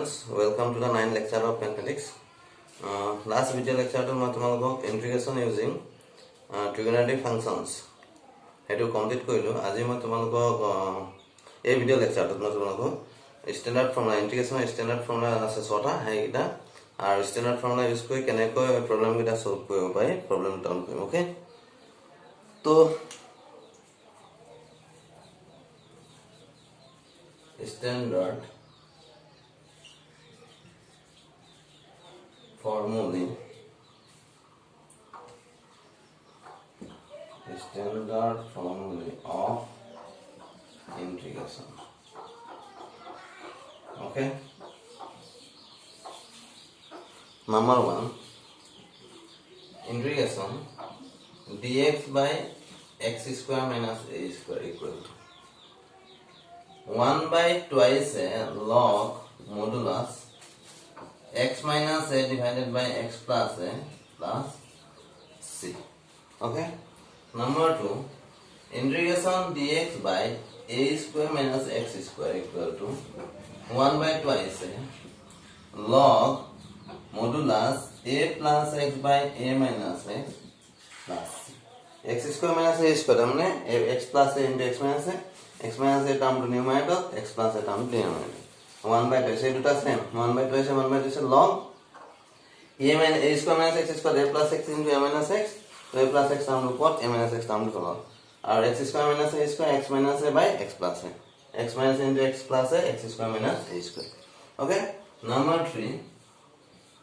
students, welcome to the 9th lecture of mathematics. Last video lecture to mathematical integration using trigonometric functions. Hetu complete koilu. Aji mathematical a video lecture to mathematical standard formula integration standard formula ase sota haida ar standard formula use koi keneko problem kita solve koibo pai problem down koim. Okay, to standard formulae of integration. Okay, number 1, integration dx by x square minus a square equal to 1 by twice log modulus x minus a divided by x plus a plus c. Okay. Number 2, integration dx by a square minus x square equal to 1 by twice log modulus a plus x by a minus x plus c. X square minus a square हमने x plus a into x minus a term to numerator, x plus a term to denominator. 1 by twice, দুটা same. 1 by twice log a square minus x square a plus x into a minus x. So a plus x term to what? A minus x term to log. Or x square minus a square x minus a by x plus a. X minus into x plus a x square minus a square. Okay. Number 3,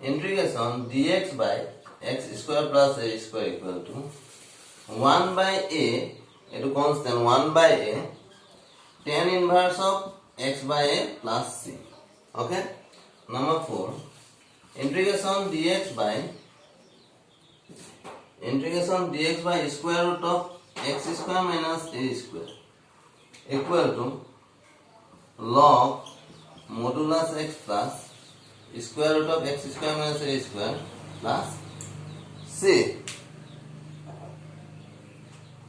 integration dx by x square plus a square equal to 1 by a into constant 1 by a tan inverse of x by a plus c. Okay. Number 4, integration dx by square root of x square minus a square equal to log modulus x plus square root of x square minus a square plus c.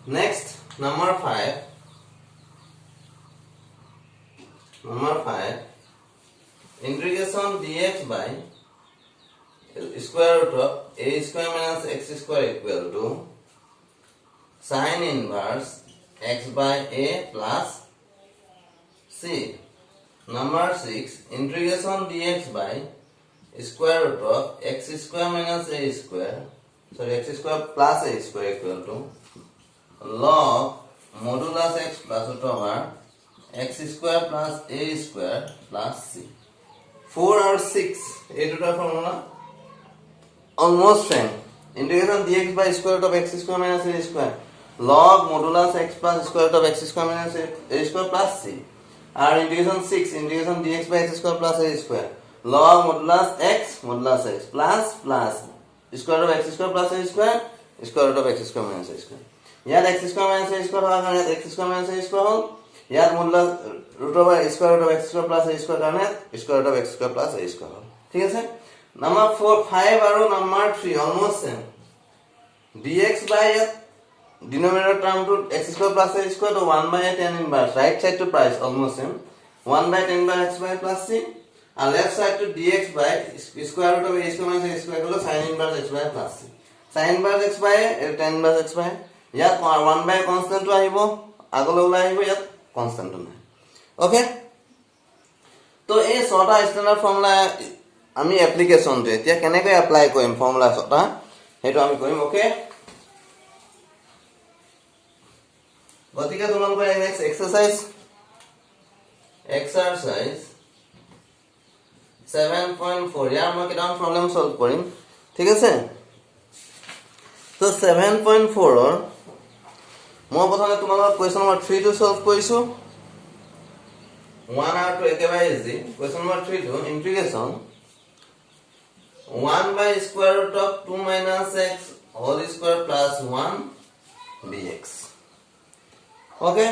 Next, number 5, integration dx by square root of a square minus x square equal to sin inverse x by a plus c. Number 6, integration dx by square root of x square minus a square, x square plus a square equal to log modulus x plus root over x square plus a square plus c. 4 or 6, a total formula almost same. Integration dx by square root of x square minus a square log modulus x plus square root of x square minus a square plus c. Our integration 6, integration dx by x square plus a square log modulus x plus square root of x square plus a square root of x square minus a square. याद x square minus a square होगा कारण x square minus a square हो याद modulus root over square root of x square plus a square कारण square root of x square plus a square हो. ठीक है sir. Number 4, 5 और number 3 almost same. dx by denominator term to x square plus a square to 1 by a tan inverse. Right side to price almost same. 1 by tan inverse x by plus c. And left side to dx by square root of a square minus a square to sin inverse x by plus c. Sin inverse x by tan inverse x by. यात 1 by constant to आहिबो আগলৈ ওলাই আহিব ইয়াত constant to নাই. Okay, তো এই ছটা standard formula আমি অ্যাপ্লিকেশন তে এতিয়া কেনেকৈ এপ্লাই কৰিম ফৰ্মুলা ছটা হেতু আমি কৰিম. ওকে, গতিকে তোমালোকৰ নেক্সট এক্সাৰসাইজ 7.4 ইয়াৰ মই কেইটামান প্ৰবলেম সলভ কৰিম. ঠিক আছে, তো 7.4 ৰ মই প্ৰথমে তোমালোকৰ কোৱেশ্চন নম্বৰ 3 টো সলভ কৰিছো. 1 আৰু 2 একেবাৰে ইজি. কোৱেশ্চন নম্বৰ 3 টো ইন্টিগ্ৰেশন 1 by square root of 2 minus x whole square plus 1 dx. Okay,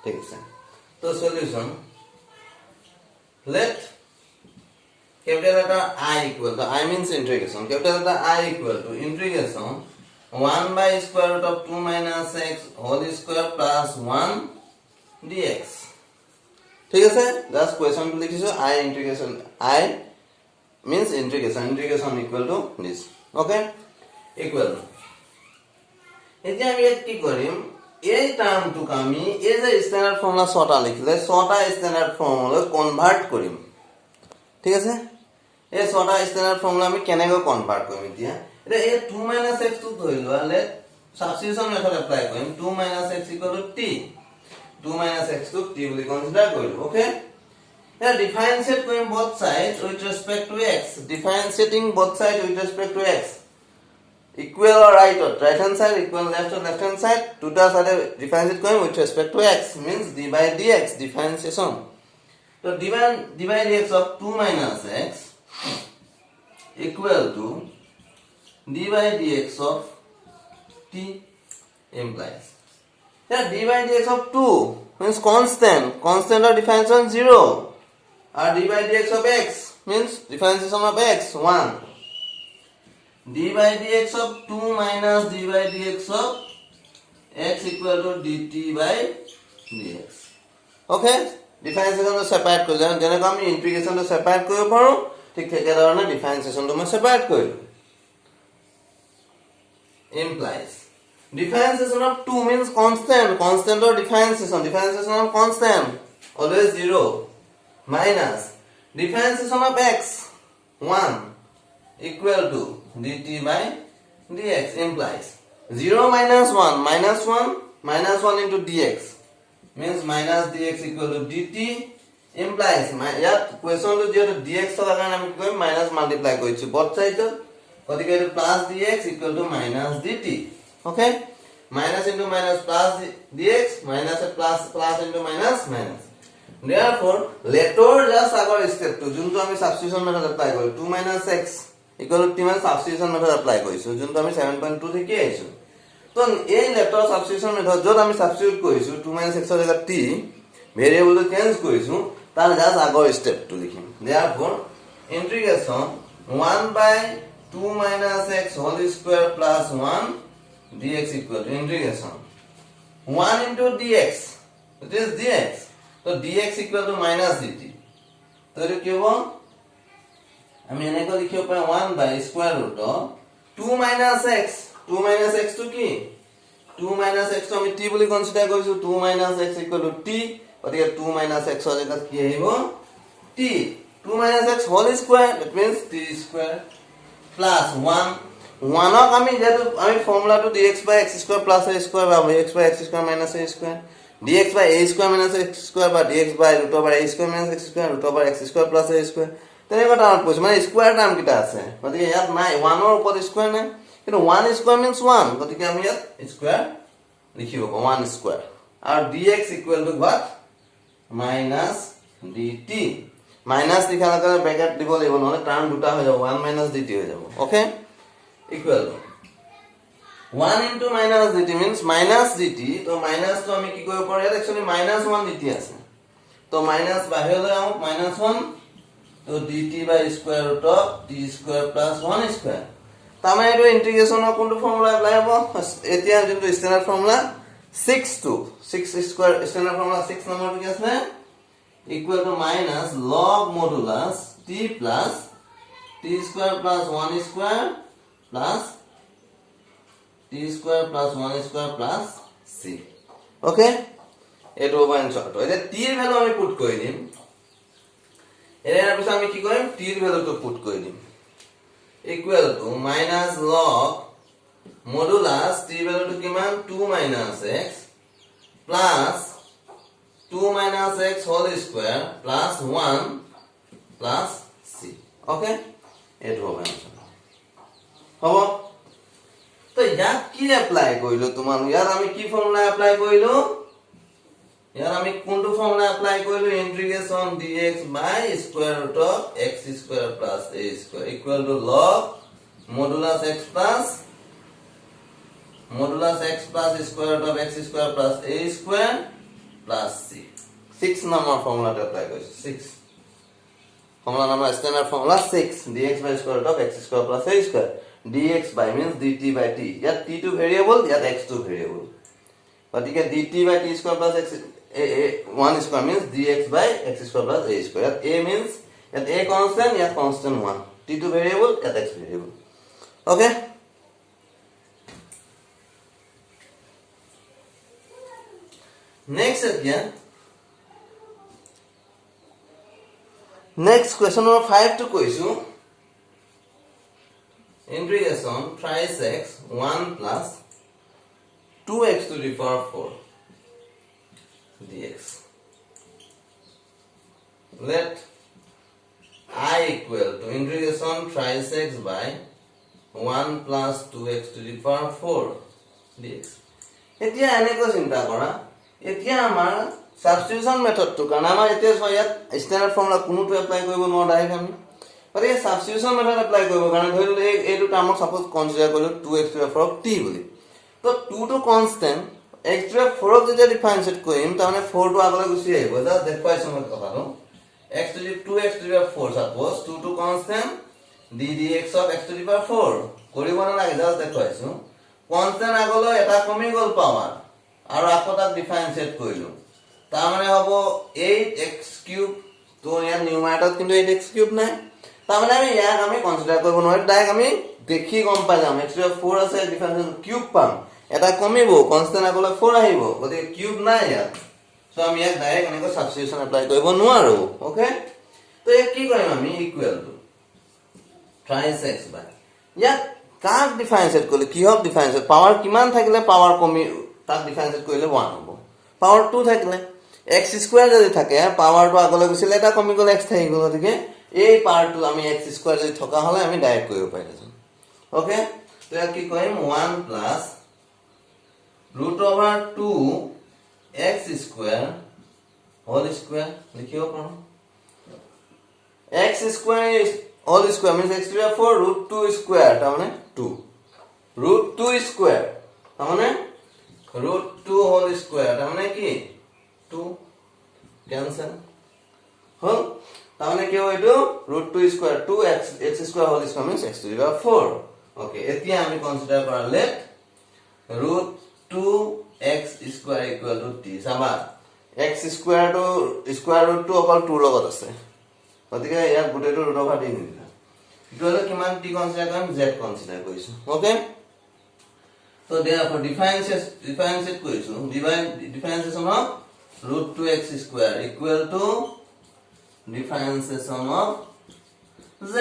ठीक है. तो solution, let capital letter I equal to, I means integration, capital letter I equal to integration 1 by square root of 2 minus x whole square plus 1 dx. ঠিক আছে just কোৱেশ্যনটো লিখিছো I integration I means integration equal to this okay equal এতিয়া আমি ইয়াত কি কৰিম এই টাৰ্মটোক আমি এই যে স্ট্যান্ডাৰ্ড ফৰ্মুলা 6টা লিখিলে 6টা স্ট্যান্ডাৰ্ড ফৰ্মুলা কনভাৰ্ট কৰিম ঠিক আছে এই 6টা স্ট্যান্ডাৰ্ড ফৰ্মুলা আমি কেনেকৈ কনভাৰ্ট কৰিম এতিয়া এটা এই 2 - x টো ধৰি লোৱা লে সাবস্টিটিউশন মেথড এপ্লাই কৰিম 2 - x = t 2 - x টো t বুলি কনসিডাৰ কৰিলো ওকে এতিয়া ডিফাৰেন্সিয়েট কৰিম both sides with respect to x differentiating both sides with respect to x equal or right hand side equal left hand side দুটা সাইডে differentiate কৰিম with respect to x means d by dx differentiation so d by dx of 2 - x equal to d by dx of t implies that d by dx of 2 means constant or differentiation 0 or d by dx of x means differentiation of x 1 d by dx of 2 minus d by dx of x equal to dt by dx okay differentiation to separate কৰি যাম যেনে আমি integration to separate কৰিব পাৰো ঠিক একে ধৰণে differentiation to মই separate কৰিলো implies differentiation of 2 means constant or differentiation of constant always 0 minus differentiation of x 1 equal to dt by dx implies 0 minus 1 into dx means minus dx equal to dt implies yat question to je dx to karan ami koi minus multiply koichu both side kotike etu plus dx equal to minus dt okay minus into minus plus dx minus plus into minus therefore later just agor step to junto ami substitution method apply kori 2 - x equal to t মানে substitution method apply কৰিছো যোনটো আমি 7.2 থেকে আইছো তো এই letter substitution method যত আমি substitute কৰিছো 2 - x ৰ জায়গাত t ভেৰিয়েবল চেঞ্জ কৰিছো তাৰ জাস্ট আগৰ স্টেপটো লিখিম therefore integration 1/2 - x whole square plus 1 dx equal to integration 1 into dx it is dx so dx equal to minus dt তো এটো কি হ'ব আমি এনেকৈ লিখিব পাৰো 1 by square root of 2 minus x to কি 2 minus x to আমি t বুলি কনসিডাৰ কৰিছো 2 minus x equal to t গতিকে 2 minus x ৰ জায়গাত কি আহিব t 2 minus x whole square that means t square plus 1 ক আমি যেটো আমি ফর্মুলাটো dx by x square plus a square বা x by x square minus a square dx by a square minus x square বা dx by root over a square minus x square root over x square plus a square তেনেকুৱা term কৈছো মানে square term কিটা আছে গতিকে ইয়াত নাই 1 ৰ ওপৰত স্কয়াৰ নাই কিন্তু 1 স্কয়াৰ means 1 গতিকে আমি ইয়াত স্কয়াৰ লিখিব 1 স্কয়াৰ আৰু dx equal to what minus dt minus লিখা লগে ব্ৰ্যাকেট দিব লাগিব নহলে টাৰ্ম দুটা হৈ যাব 1 minus dt হৈ যাব okay equal to 1 into minus dt means minus dt তো মাইনাস তো আমি কি কৰিব পাৰো ইয়াত एक्चुअली -1 dt আছে তো মাইনাস বাহিৰলৈ আহো -1 तो dt by square root of t square plus 1 square তামে এটো ইন্টিগ্রেশন অফ কোনটো ফর্মুলা এপ্লাই হ'ব এতিয়া যোনটো standard formula 6 to 6 square standard formula 6 নম্বৰটো কি আছে equal to minus log modulus t plus t square plus 1 square plus t square plus 1 square plus c okay এটো over short এটা t এর ভ্যালু আমি পুট কৰি দিম এৰ পিছত আমি কি কৰিম t এৰ ভ্যালুটো পুট কৰি দিম equal to minus log modulus t ভ্যালুটো কিমান 2 minus x plus 2 minus x whole square plus 1 plus c okay এটো হবে হ'ব তো ইয়াত কি এপ্লাই কৰিলো তোমাক ইয়াত আমি কি ফৰ্মুলা এপ্লাই কৰিলো यार আমি কোনটো ফৰ্মুলা এপ্লাই কৰিলো integration dx by square root of x square plus a square equal to log modulus x plus square root of x square plus a square plus c 6 number formula apply কৰিছো 6 formula number standard formula 6 dx by square root of x square plus a square dx by means dt by t ইয়াত t to variable ইয়াত x to variable গতিকে dt by t square plus 1 square means dx by x square plus a square. A means at a constant, yet constant 1. T2 variable, at x variable. Okay? Next again. Next question number 5 to question. Integration thrice x 1 plus 2x to the power 4 dx. Let I equal to integration thrice x by 1 plus 2x to the power 4 dx. এতিয়া এনেকৈ চিন্তা কৰা এতিয়া আমাৰ substitution মেথডটো কাৰণ আমাৰ এতিয়া ইয়াত স্ট্যান্ডাৰ্ড ফৰ্মুলা কোনোটো এপ্লাই কৰিব নোৱাৰো ডাইৰেক্ট আমি গতিকে সাবস্টিটিউশন মেথড এপ্লাই কৰিব কাৰণে ধৰি ললে এইটো টাৰ্মক সাপোজ কনসিডাৰ কৰিলো 2x to the power t বুলি তো 2 টো কনস্ট্যান্ট x to the 4 ক যেতিয়া ডিফাৰেনশিয়েট কৰিম তাৰমানে 4 টো আগলৈ গুচি আহিব জাস্ট দেখুৱাইছো মই কথাটো x to the 2x to the 4 suppose 2 টো constant d dx of x to the power 4 কৰিব নালাগে জাস্ট দেখুৱাইছো কনস্ট্যান্ট আগলৈ এটা কমি গল পাৱাৰ আৰু আকৌ তাক ডিফাৰেনশিয়েট কৰিলো তাৰমানে হ'ব 8x³ তো ইয়াৰ নিউমাৰেটৰত কিন্তু 8x³ নাই তাৰমানে আমি ইয়াক আমি কনসিডাৰ কৰিব নোৱাৰো ডাইৰেক্ট আমি দেখি গম পাই যাম x to the 4 আছে ডিফাৰেনশিয়েট কিউব পাম এটা কমিব কনস্ট্যান্ট আগলৈ 4 আহিব গতিকে কিউব নাই ইয়াত সো আমি ইয়াক ডাইৰেক্ট এনেকৈ সাবস্টিটিউশন এপ্লাই কৰিব নোৱাৰো ওকে তো ইয়াক কি কৰিম আমি ইকুৱেল টু thrice x বাই ইয়াক কাক ডিফাৰেনশিয়েট কৰিলে কি হ'ব ডিফাৰেনশিয়েট পাৱাৰ কিমান থাকিলে পাৱাৰ কমি তাক ডিফাৰেনশিয়েট কৰিলে 1 হ'ব পাৱাৰ 2 থাকিলে x স্কয়াৰ যদি থাকে পাৱাৰটো আগলৈ গৈছিল এটা কমি গলে x থাকি গল গতিকে এই পাৰ্টটো আমি x স্কয়াৰ যদি থকা হলে আমি ডাইৰেক্ট কৰিব পাৰিম ওকে তো ইয়াক কি কৰিম 1 plus √2 x square whole square লিখিব পাৰো x square whole square means x to the 4 √2 square তাৰমানে 2 √2 স্কয়াৰ তাৰমানে √2 হোল স্কয়াৰ তাৰমানে কি 2 कैंसिल হল তাৰমানে কি হয় এটো √2 square 2x x square whole square means x to the power 4 okay এতিয়া আমি কনসিডাৰ কৰা let √2x square equal to t সাবা x square to square root অকল 2 লগত আছে গতিকে ইয়াক গুটেটো ৰুট অভাৰ দি দিলা ইকুৱেল কিমান t কনসিডাৰ কৰিম z কনসিডাৰ কৰিছো ওকে so therefore differentiate কৰিছো differentiation of √2x square equal to differentiation of z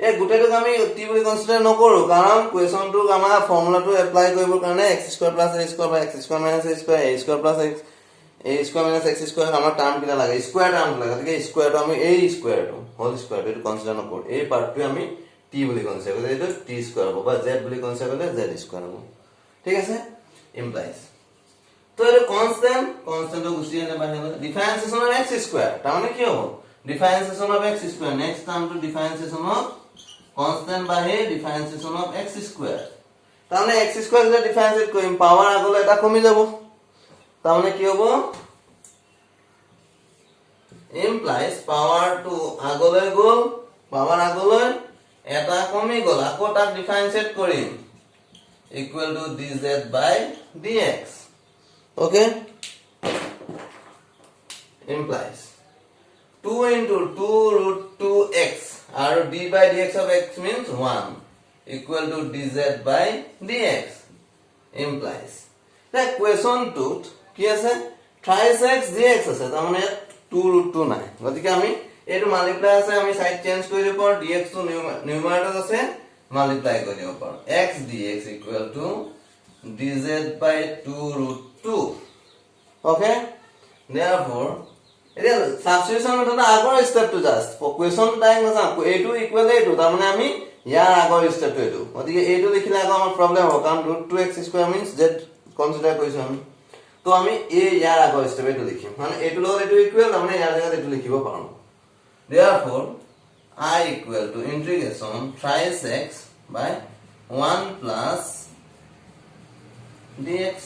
এ গুটেটো আমি t বুলি কনসিডাৰ নকৰো কাৰণ কোৱেচনটো আমাৰ ফৰ্মুলাটো এপ্লাই কৰিবৰ কাৰণে x² + a² / x² - a² a² + x a² - x² আমাৰ টাৰ্ম কিটা লাগে স্কয়াৰ টাৰ্ম লাগে গতিকে স্কয়াৰটো আমি a স্কয়াৰটো হোল স্কয়াৰটো এটো কনসিডাৰ নকৰো এই পাৰ্টটো আমি t বুলি কনসিডাৰ কৰো এটো t স্কয়াৰ হ'ব বা z বুলি কনসিডাৰ কৰিলে z স্কয়াৰ হ'ব ঠিক আছে ইমপ্লাইজ তো এটো কনস্ট্যান্ট গুছি এনে বাহিৰ ডিফাৰেন্সিয়েশন অফ x স্কয়াৰ তাৰমানে কি হ'ব differentiation of x square next term to differentiation of constant বাহিৰ ডিফাৰেন্সিয়েশন অফ x স্কয়াৰ তাৰমানে x স্কয়াৰ যদি ডিফাৰেন্সিয়েট কৰিম পাৱাৰ আগলৈ এটা কমি যাব তাৰমানে কি হ'ব ইমপ্লাইজ পাৱাৰ টু আগলৈ গল পাৱাৰ আগলৈ এটা কমি গল আকৌ তাক ডিফাৰেন্সিয়েট কৰিম equal to dz by dx okay implies 2 into 2√2x or d by dx of x means 1 equal to dz by dx implies the question to কি আছে thrice x dx আছে তাৰ মানে 2√2 নাই গতিকে আমি এটো মাল্টিপ্লাই আছে আমি সাইড চেঞ্জ কৰি দিব পাৰো dx টো নিউমাৰেটৰ আছে মাল্টিপ্লাই কৰি দিব পাৰো x dx equal to dz by 2√2 okay therefore এতিয়া সাবস্টিটিউশন মেথড আগৰ স্টেপটো জাস্ট কোৱেচন টাইম না a2 ইকুৱেল a2 তাৰ মানে আমি ইয়াৰ আগৰ স্টেপটো এটো গতিকে a2 লিখিলে আগৰ আমাৰ প্ৰবলেম হ'ব কাৰণ √2x² means z কনসিডাৰ কৰিছো আমি তো আমি a ইয়াৰ আগৰ স্টেপ এটো লিখিম মানে a2 লগত এটো ইকুৱেল তাৰ মানে ইয়াৰ জায়গাত এটো লিখিব পাৰো therefore I equal to integration thrice x by 1 plus dx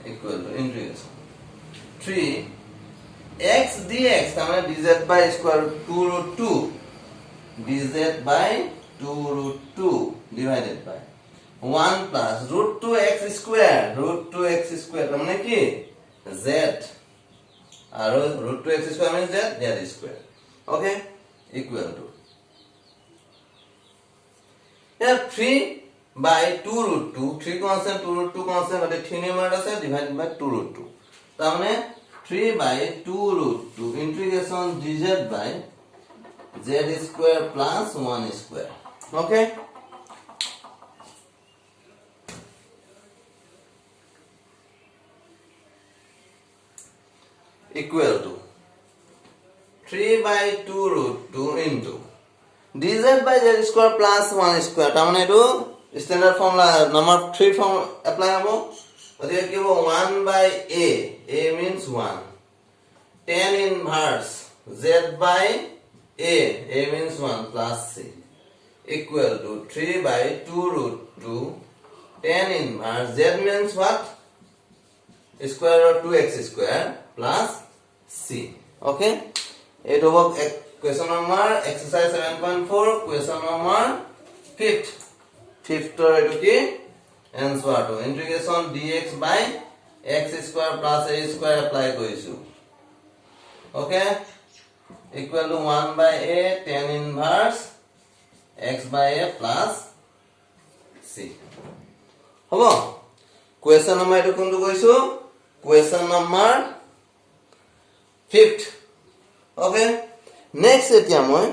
equal to integration 3 x dx তাহলে dz by square root 2√2 dz by 2√2 divided by 1 plus √2x square তাহলে কি z আৰু √2 x square means z square. Okay, equal to here 3 by 2 √2, 3 constant 2 constant but 3 numerator আছে divided by 2 তাৰ মানে 3 by 2 integration dz by z square plus 1 square. Okay, equal to 3 by 2 into dz by z square plus 1 square. তাৰ মানে এটো standard formula number 3 form apply হ'ব. গতিকে কি হ'ব 1 by a means 1, tan inverse z by a means 1 plus c equal to 3 by 2 tan inverse z means what? Square root 2x square plus c. Okay, it was question number exercise 7.4, question number 5th or okay answer to integration dx by x square plus a square apply koisu. Okay, equal to 1 by a tan inverse x by a plus c. Hobo question number etu kontu koisu, question number 5th. Okay, next etia moi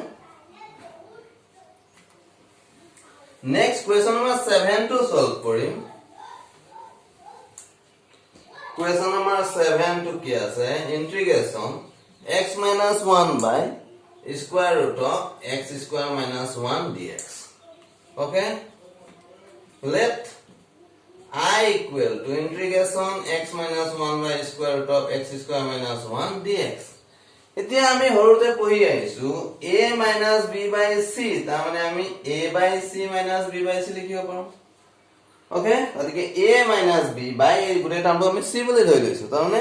next question number 7 to solve korim. Question number 7 to ki ase integration x minus 1 by square root of x square minus 1 dx. Okay, let I equal to integration x minus 1 by square root of x square minus 1 dx. এতিয়া আমি হৰুতে পঢ়ি আইছো a minus b by c, তাৰ মানে আমি a by c minus b by c লিখিব পাৰো. Okay, গতিকে a minus b by এই গুটে টাৰ্মটো আমি c বুলি ধৰি লৈছো, তাৰ মানে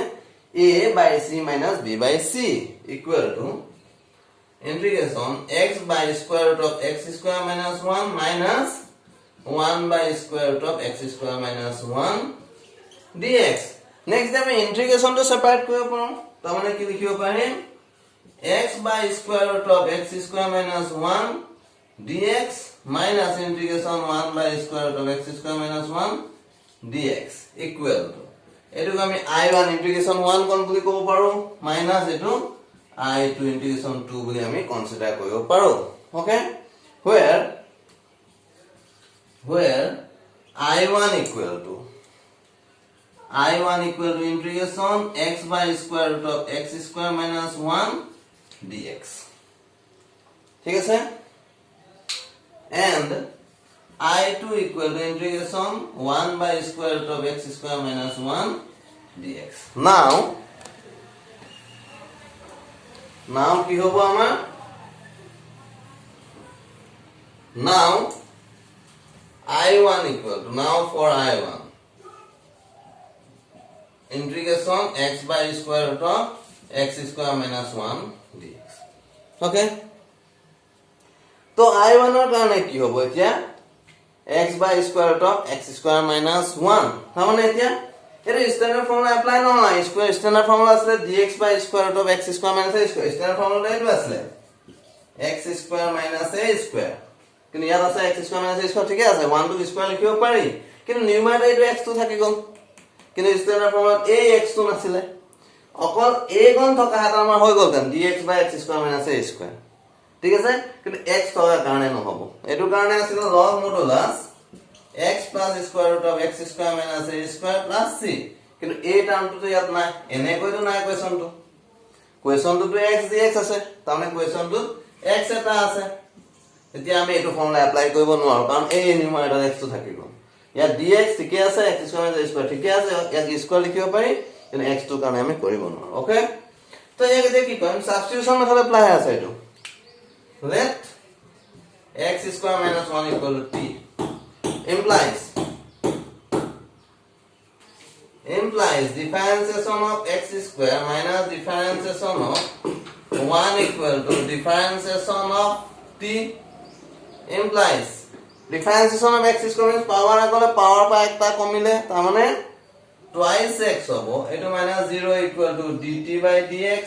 a by c minus b by c equal to integration x by square root of x square minus 1 minus 1 by square root of x square minus 1 dx. Next আমি integration to separate কৰিব পাৰো, তাৰ মানে কি লিখিব পাৰিম x by square root of x square minus 1 dx minus integration 1 by square root of x square minus 1 dx equal to etu ami I1 integration 1 kon buli kobo paru minus etu I2 integration 2 buli ami consider koyo paru. Okay, where I1 equal to integration x by square root of x square minus 1 dx. ঠিক আছে, and I2 equal to integration 1 by square root of x square minus 1 dx. Now কি হ'ব আমাৰ? Now I1 equal to, now for I1 integration x by square root of x square minus 1 dx. Okay, তো I1 এর কারণে কি হবে এতিয়া x by square root of x square minus 1, তার মানে এতিয়া এর স্ট্যান্ডার্ড ফর্মুলা অ্যাপ্লাই নহয়, স্কয়ার স্ট্যান্ডার্ড ফর্মুলা আছে dx by square root of x square minus a square, standard formula এটো আছে x square minus a square, কিন্তু ইয়াত আছে x square minus a square, ঠিক আছে 1 to square লিখিব পাৰি, কিন্তু নিউমাৰেটৰ এটো x তো থাকি গল, কিন্তু স্ট্যান্ডাৰ্ড ফৰ্মুলা a x তো নাছিলে, অকল a গন থকা হাত আমাৰ হৈ গল কেন dx by x square minus a square. ঠিক আছে, কিন্তু x থকাৰ কাৰণে নহব, এটো কাৰণে আছিল log modulus x plus square root of x square minus a square plus c, কিন্তু এই টার্মটো তো ইয়াত নাই, এনে কইতো নাই কোৱেশ্যনটো তো x dx আছে, তাৰ মানে কোৱেশ্যনটো x এটা আছে, এতিয়া আমি এটো ফৰ্মুলা এপ্লাই কৰিব নোৱাৰো কাৰণ এই নিউমাৰেটৰ x তো থাকিব, ইয়াত dx ঠিকে আছে, x square minus a square ঠিকে আছে, ইয়াত স্কয়াৰ লিখিব পাৰি, কিন্তু x তো কাৰণে আমি কৰিব নোৱাৰো. ওকে, তো ইয়াক এতিয়া কি কৰিম, সাবস্টিটিউশন মেথড এপ্লাই আছে এটো, let x square minus 1 equal to t implies differentiation of x square minus differentiation of 1 equal to differentiation of t implies differentiation of x square means power agole power pa ekta komile, ta mane twice x hobo etu minus 0 equal to dt by dx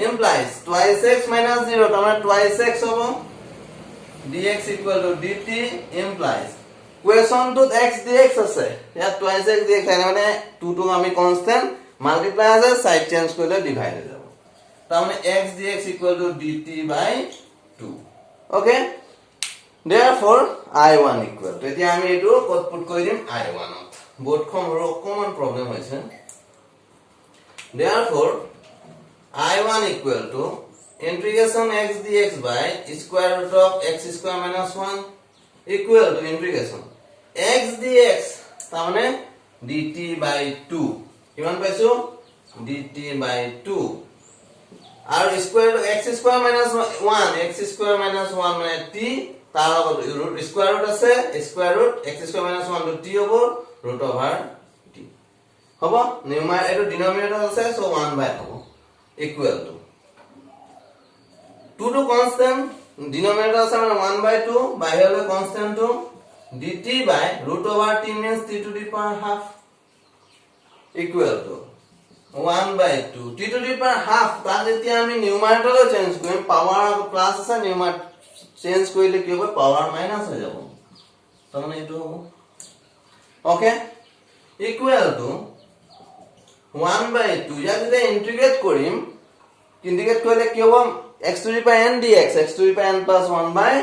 implies twice x minus 0 tamane twice x hobo dx equal to dt implies question to x dx ase ya twice x dx mane 2 to ami constant multiply ase side change korle divide ho jabo tamane x dx equal to dt by 2 okay therefore I1 equal to etia ami etu kot put koi dim I1 ot board khon common problem hoise therefore I1 equal to integration x dx by square root of x square minus 1 equal to integration x dx tamane dt by 2 kiman paisu dt by 2 আর square x square minus 1 x square minus 1 মানে t তার root square root আছে square root x square minus 1 to t হবে root over t হবো নিউমার এটো denominator আছে so 1 বাই হবো equal to 2 to constant denominator আছে মানে 1 by 2 বাইরে হলো constant 2 dt by root over t means t to the power half equal to 1 by 2 t to the power half তার যদি আমি নিউমারেটর চেঞ্জ করি পাওয়ার প্লাস আছে নিউমারেটর চেঞ্জ করলে কি হবে পাওয়ার মাইনাস হয়ে যাব তাহলে এটো হবে ওকে ইকুয়াল টু 1 by 2 যা যদি ইন্টিগ্রেট করিম ইন্টিগ্রেট করলে কি হবে x to the power n dx x to the power n plus 1 by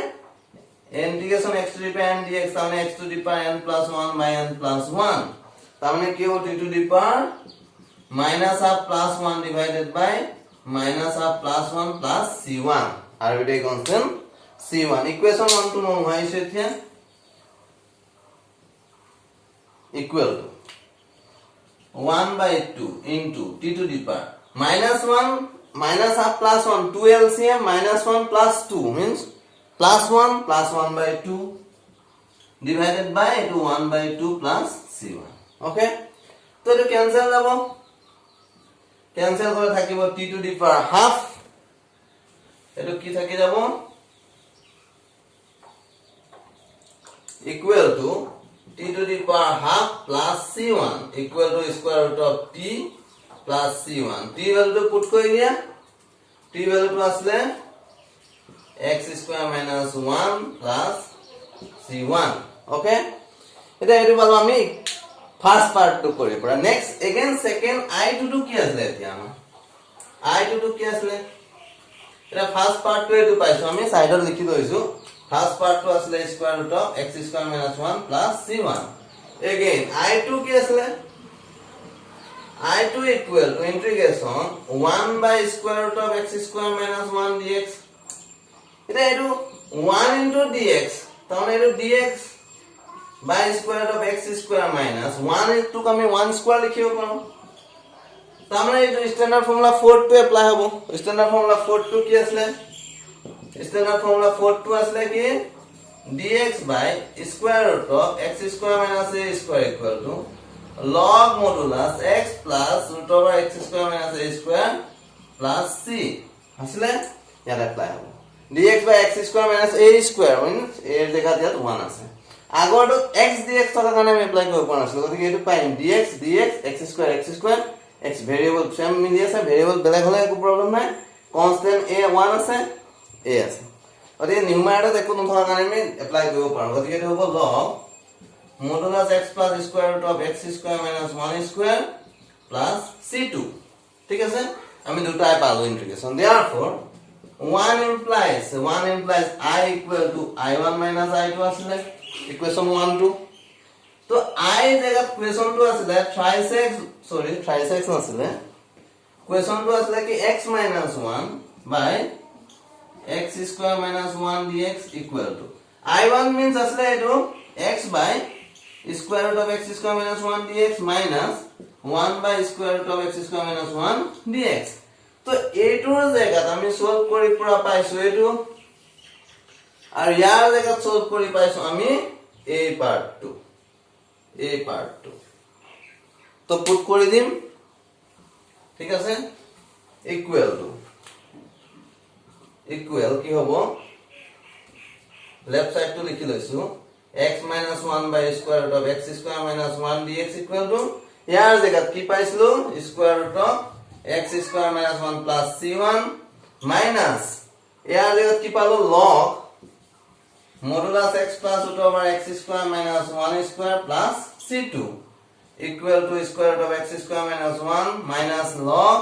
integration x to the power n dx তাহলে x to the power n plus 1 by n plus 1 তাহলে কি হবে t to the power minus half plus 1 divided by minus half plus 1 plus c1 arbitrary constant c1 equation 1 to know why is it here equal to 1 by 2 into t to the power minus 1 minus half plus 1 2 LCM minus 1 plus 2 means plus 1 by 2 divided by 1 by 2 plus c1 okay তো এটা cancel যাব cancel করে থাকিব t to the power half এটো কি থাকি যাব equal to t to the power half plus c1 equal to square root of t plus c1 t value put koi dia t value asle x square minus 1 plus c1 okay এটা এটো পালো আমি first part two করি পড়া next again second i2 two কি আসলে এতিয়া আমা i2 টু কি আসলে এটা ফার্স্ট পার্ট টু এটো পাইছো আমি সাইডত লিখি দইছো ফার্স্ট পার্ট টু আসলে square root of x square minus 1 plus c1 again i2 কি আসলে i2 equal to integration 1 by square root of x square minus 1 dx এটা এটো 1 into dx তাহলে এটো dx by square root of x square minus 1 to আমি 1 square লিখিব পাৰো তাহলে এই স্ট্যান্ডার্ড ফর্মুলা 4 টু এপ্লাই হবে স্ট্যান্ডার্ড ফর্মুলা 4 টু কি আসলে স্ট্যান্ডার্ড ফর্মুলা 4 টু আসলে কি dx by square root of x square minus a square equal to log modulus x plus root over x square minus a square plus c আসলে ইয়াত apply হবে dx by x square minus a square means এর জায়গা দিয়াত 1 আছে আগৰটো x dx থকা কাৰণে আমি এপ্লাই কৰিব পৰা আছিল গতিকে এটো পাইম dx x square x variable same মিলি আছে ভেৰিয়েবল বেলেগ হলে একো প্ৰবলেম নাই কনস্ট্যান্ট a 1 আছে a আছে গতিকে নিউমাৰেটৰ একো নথকা কাৰণে আমি এপ্লাই কৰিব পাৰো গতিকে এটো হ'ব log modulus x plus square root of x square minus 1 square plus c2 ঠিক আছে আমি দুটাই পালো integration therefore 1 implies I equal to I1 minus I2 আসলে equation 1 2 তো I জায়গা question 2 আসলে trisec আসলে question 2 আসলে কি x minus 1 by x square minus 1 dx equal to I1 means আসলে এটো x by square root of x square minus 1 dx minus 1 by square root of x square minus 1 dx তো এটোৰ জায়গাত আমি solve কৰি পুৰা পাইছো এটো আৰ ইয়াৰ জায়গা সলভ কৰি পাইছো আমি a part 2 তো পুট কৰি দিম ঠিক আছে ইকুয়াল কি হ'ব লেফট সাইড টু লিখি লৈছো x minus 1 by square root of x square minus 1 dx equal to ইয়াৰ জেগাত কি পাইছিলো square root of x square minus 1 plus c1 minus ইয়াৰ জেগাত কি পালো log modulus x plus root over x square minus 1 square plus c2 equal to square root of x square minus 1 minus log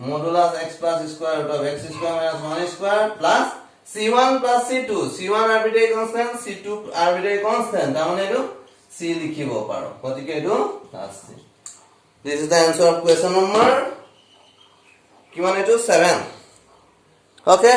modulus x plus square root of x square minus 1 square plus c1 plus c2 c1 arbitrary constant c2 arbitrary constant তাহলে এটো c লিখিব পাৰো গতিকে এটো আছে this is the answer of question number কিমান এটো 7 okay